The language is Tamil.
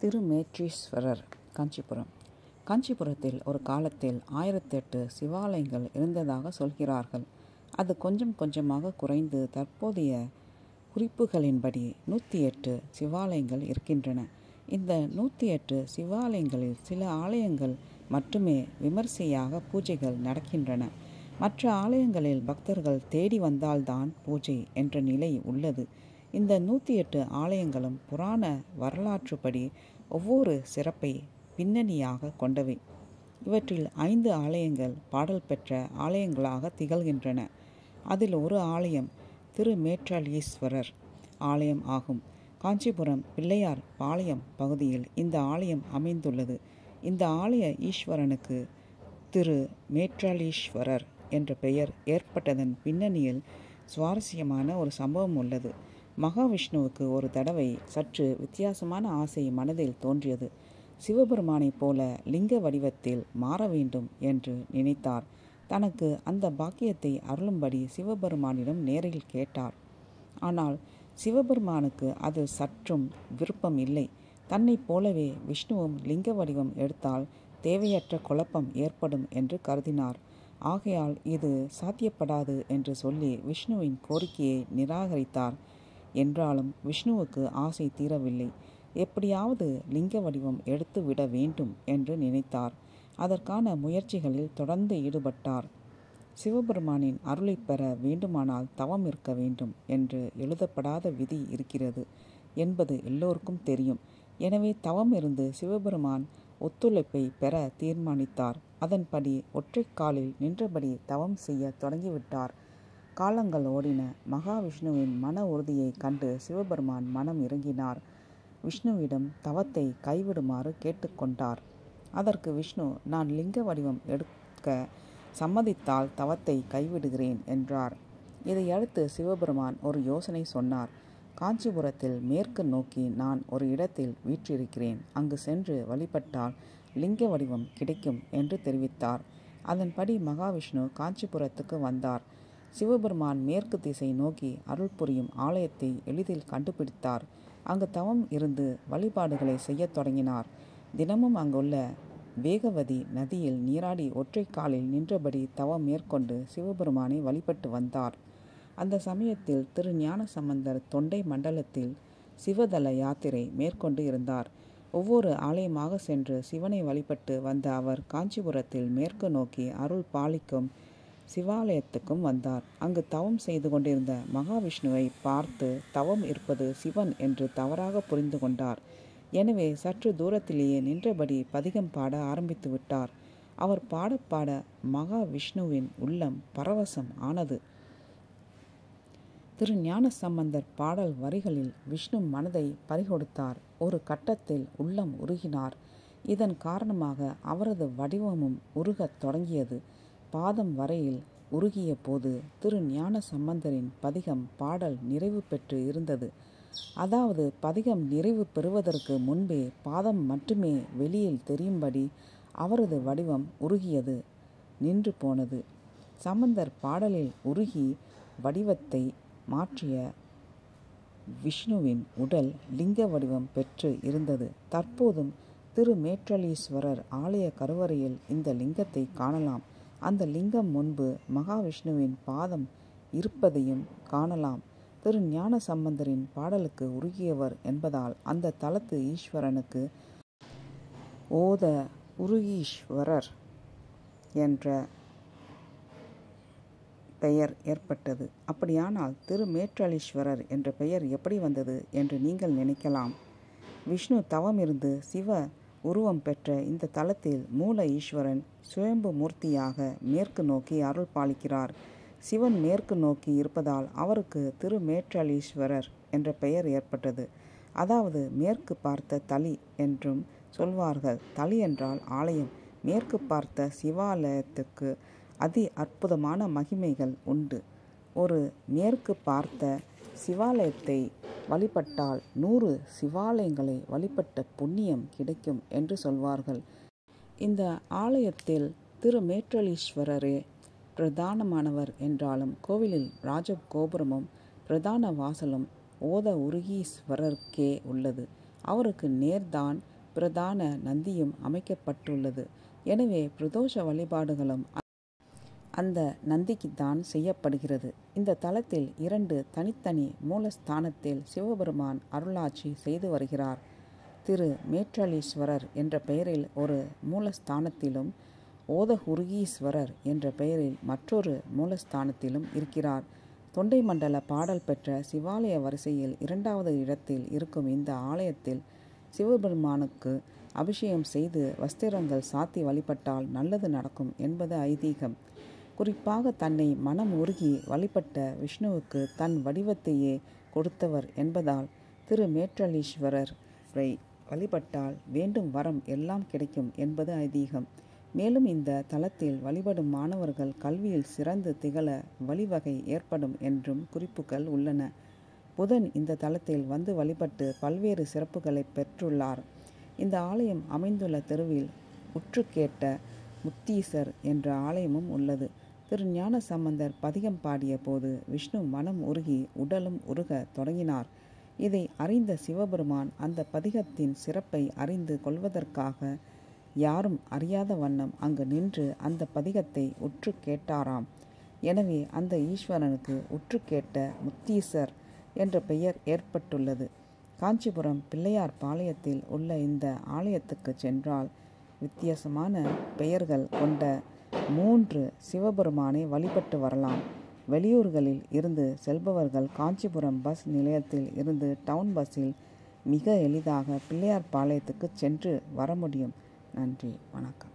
திருமேற்றீஸ்வரர், காஞ்சிபுரம். காஞ்சிபுரத்தில் ஒரு காலத்தில் 1008 சிவாலயங்கள் இருந்ததாக சொல்கிறார்கள். அது கொஞ்சம் கொஞ்சமாக குறைந்து தற்போதைய குறிப்புகளின்படி 108 சிவாலயங்கள் இருக்கின்றன. இந்த 108 சிவாலயங்களில் சில ஆலயங்கள் மட்டுமே விமர்சையாக பூஜைகள் நடக்கின்றன. மற்ற ஆலயங்களில் பக்தர்கள் தேடி வந்தால்தான் பூஜை என்ற நிலை உள்ளது. இந்த 108 ஆலயங்களும் புராண வரலாற்றுப்படி ஒவ்வொரு சிறப்பை பின்னணியாக கொண்டவை. இவற்றில் 5 ஆலயங்கள் பாடல் பெற்ற ஆலயங்களாக திகழ்கின்றன. அதில் ஒரு ஆலயம் திருமேற்றளீஸ்வரர் ஆலயம் ஆகும். காஞ்சிபுரம் பிள்ளையார் பாளையம் பகுதியில் இந்த ஆலயம் அமைந்துள்ளது. இந்த ஆலய ஈஸ்வரனுக்கு திரு மேற்றளீஸ்வரர் என்ற பெயர் ஏற்பட்டதன் பின்னணியில் சுவாரஸ்யமான ஒரு சம்பவம் உள்ளது. மகாவிஷ்ணுவுக்கு ஒரு தடவை சற்று வித்தியாசமான ஆசை மனதில் தோன்றியது. சிவபெருமானைப் போல லிங்க வடிவத்தில் மாற வேண்டும் என்று நினைத்தார். தனக்கு அந்த பாக்கியத்தை அருளும்படி சிவபெருமானிடம் நேரில் கேட்டார். ஆனால் சிவபெருமானுக்கு அது சற்றும் விருப்பம் இல்லை. தன்னைப் போலவே விஷ்ணுவும் லிங்க வடிவம் எடுத்தால் தேவையற்ற குழப்பம் ஏற்படும் என்று கருதினார். ஆகையால் இது சாத்தியப்படாது என்று சொல்லி விஷ்ணுவின் கோரிக்கையை நிராகரித்தார். என்றாலும் விஷ்ணுவுக்கு ஆசை தீரவில்லை. எப்படியாவது லிங்க வடிவம் எடுத்து விட வேண்டும் என்று நினைத்தார். அதற்கான முயற்சிகளில் தொடர்ந்து ஈடுபட்டார். சிவபெருமானின் அருளை பெற வேண்டுமானால் தவம் இருக்க வேண்டும் என்று எழுதப்படாத விதி இருக்கிறது என்பது எல்லோருக்கும் தெரியும். எனவே தவம் இருந்து சிவபெருமான் ஒத்துழைப்பை பெற தீர்மானித்தார். அதன்படி ஒற்றை காலில் நின்றபடி தவம் செய்ய தொடங்கிவிட்டார். காலங்கள் ஓடின. மகாவிஷ்ணுவின் மன உறுதியை கண்டு சிவபெருமான் மனம் இறங்கினார். விஷ்ணுவிடம் தவத்தை கைவிடுமாறு கேட்டுக்கொண்டார். அதற்கு விஷ்ணு, நான் லிங்க வடிவம் எடுக்க சம்மதித்தால் தவத்தை கைவிடுகிறேன் என்றார். இதையடுத்து சிவபெருமான் ஒரு யோசனை சொன்னார். காஞ்சிபுரத்தில் மேற்கு நோக்கி நான் ஒரு இடத்தில் வீற்றிருக்கிறேன். அங்கு சென்று வழிபட்டால் லிங்க வடிவம் கிடைக்கும் என்று தெரிவித்தார். அதன்படி மகாவிஷ்ணு காஞ்சிபுரத்துக்கு வந்தார். சிவபெருமான் மேற்கு திசை நோக்கி அருள் புரியும் ஆலயத்தை எளிதில் கண்டுபிடித்தார். அங்கு தவம் இருந்து வழிபாடுகளை செய்ய தொடங்கினார். தினமும் அங்குள்ள வேகவதி நதியில் நீராடி ஒற்றை காலில் நின்றபடி தவம் மேற்கொண்டு சிவபெருமானை வழிபட்டு வந்தார். அந்த சமயத்தில் திரு ஞானசம்பந்தர் தொண்டை மண்டலத்தில் சிவதல யாத்திரை மேற்கொண்டு இருந்தார். ஒவ்வொரு ஆலயமாக சென்று சிவனை வழிபட்டு வந்த அவர் காஞ்சிபுரத்தில் மேற்கு நோக்கி அருள் பாலிக்கும் சிவாலயத்துக்கும் வந்தார். அங்கு தவம் செய்து கொண்டிருந்த மகாவிஷ்ணுவை பார்த்து தவம் இருப்பது சிவன் என்று தவறாக புரிந்து கொண்டார். எனவே சற்று தூரத்திலேயே நின்றபடி பதிகம் பாட ஆரம்பித்து விட்டார். அவர் பாட பாட மகாவிஷ்ணுவின் உள்ளம் பரவசம் ஆனது. திரு ஞானசம்பந்தர் பாடல் வரிகளில் விஷ்ணு மனதை பறிகொடுத்தார். ஒரு கட்டத்தில் உள்ளம் உருகினார். இதன் காரணமாக அவரது வடிவமும் உருகத் தொடங்கியது. பாதம் வரையில் உருகிய போது திரு ஞானசம்பந்தரின் பதிகம் பாடல் நிறைவு பெற்று இருந்தது. அதாவது பதிகம் நிறைவு பெறுவதற்கு முன்பே பாதம் மட்டுமே வெளியில் தெரியும்படி அவரது வடிவம் உருகியது, நின்று போனது. சம்பந்தர் பாடலில் உருகி வடிவத்தை மாற்றிய விஷ்ணுவின் உடல் லிங்க வடிவம் பெற்று இருந்தது. தற்போதும் திருமேற்றளீஸ்வரர் ஆலய கருவறையில் இந்த லிங்கத்தை காணலாம். அந்த லிங்கம் முன்பு மகாவிஷ்ணுவின் பாதம் இருப்பதையும் காணலாம். திரு ஞான சம்பந்தரின் பாடலுக்கு உருகியவர் என்பதால் அந்த தலத்து ஈஸ்வரனுக்கு ஓத உருகீஸ்வரர் என்ற பெயர் ஏற்பட்டது. அப்படியானால் திருமேற்றளீஸ்வரர் என்ற பெயர் எப்படி வந்தது என்று நீங்கள் நினைக்கலாம். விஷ்ணு தவம் இருந்து சிவ உருவம் பெற்ற இந்த தலத்தில் மூல ஈஸ்வரன் சுயம்பு மூர்த்தியாக மேற்கு நோக்கி அருள் பாலிக்கிறார். சிவன் மேற்கு நோக்கி இருப்பதால் அவருக்கு திருமேற்றளீஸ்வரர் என்ற பெயர் ஏற்பட்டது. அதாவது மேற்கு பார்த்த தளி என்றும் சொல்வார்கள். தளி என்றால் ஆலயம். மேற்கு பார்த்த சிவாலயத்துக்கு அதி அற்புதமான மகிமைகள் உண்டு. ஒரு மேற்கு பார்த்த சிவாலயத்தை வழிபட்டால் 100 சிவாலயங்களை வழிபட்ட புண்ணியம் கிடைக்கும் என்று சொல்வார்கள். இந்த ஆலயத்தில் திருமேற்றளீஸ்வரரே பிரதானமானவர் என்றாலும் கோவிலில் ராஜகோபுரமும் பிரதான வாசலும் ஓத உருகீஸ்வரருக்கே உள்ளது. அவருக்கு நேர்தான் பிரதான நந்தியும் அமைக்கப்பட்டுள்ளது. எனவே பிரதோஷ வழிபாடுகளும் அந்த நந்திக்குத்தான் செய்யப்படுகிறது. இந்த தலத்தில் 2 தனித்தனி மூலஸ்தானத்தில் சிவபெருமான் அருளாட்சி செய்து வருகிறார். திரு மேற்றலீஸ்வரர் என்ற பெயரில் ஒரு மூலஸ்தானத்திலும், ஓதகுருகீஸ்வரர் என்ற பெயரில் மற்றொரு மூலஸ்தானத்திலும் இருக்கிறார். தொண்டை மண்டல பாடல் பெற்ற சிவாலய வரிசையில் 2வது இடத்தில் இருக்கும் இந்த ஆலயத்தில் சிவபெருமானுக்கு அபிஷேகம் செய்து வஸ்திரங்கள் சாத்தி வழிபட்டால் நல்லது நடக்கும் என்பது ஐதீகம். குறிப்பாக தன்னை மனம் உருகி வழிபட்ட விஷ்ணுவுக்கு தன் வடிவத்தையே கொடுத்தவர் என்பதால் திரு மேற்றலீஸ்வரரை வழிபட்டால் வேண்டும் வரம் எல்லாம் கிடைக்கும் என்பது ஐதீகம். மேலும் இந்த தலத்தில் வழிபடும் மாணவர்கள் கல்வியில் சிறந்து திகழ வழிவகை ஏற்படும் என்றும் குறிப்புகள் உள்ளன. புதன் இந்த தலத்தில் வந்து வழிபட்டு பல்வேறு சிறப்புகளை பெற்றுள்ளார். இந்த ஆலயம் அமைந்துள்ள தெருவில் உற்று கேட்ட முத்தீசர் என்ற ஆலயமும் உள்ளது. திருஞான சம்பந்தர் பதிகம் பாடிய போது விஷ்ணு மனம் உருகி உடலும் உருக தொடங்கினார். இதை அறிந்த சிவபெருமான் அந்த பதிகத்தின் சிறப்பை அறிந்து கொள்வதற்காக யாரும் அறியாத வண்ணம் அங்கு நின்று அந்த பதிகத்தை உற்று கேட்டாராம். எனவே அந்த ஈஸ்வரனுக்கு உற்று கேட்ட முத்தீசர் என்ற பெயர் ஏற்பட்டுள்ளது. காஞ்சிபுரம் பிள்ளையார் பாளையத்தில் உள்ள இந்த ஆலயத்துக்கு சென்றால் வித்தியாசமான பெயர்கள் கொண்ட 3 சிவபெருமானை வழிபட்டு வரலாம். வெளியூர்களில் இருந்து செல்பவர்கள் காஞ்சிபுரம் பஸ் நிலையத்தில் இருந்து டவுன் பஸ்ஸில் மிக எளிதாக பிள்ளையார் பாளையத்துக்கு சென்று வர முடியும். நன்றி, வணக்கம்.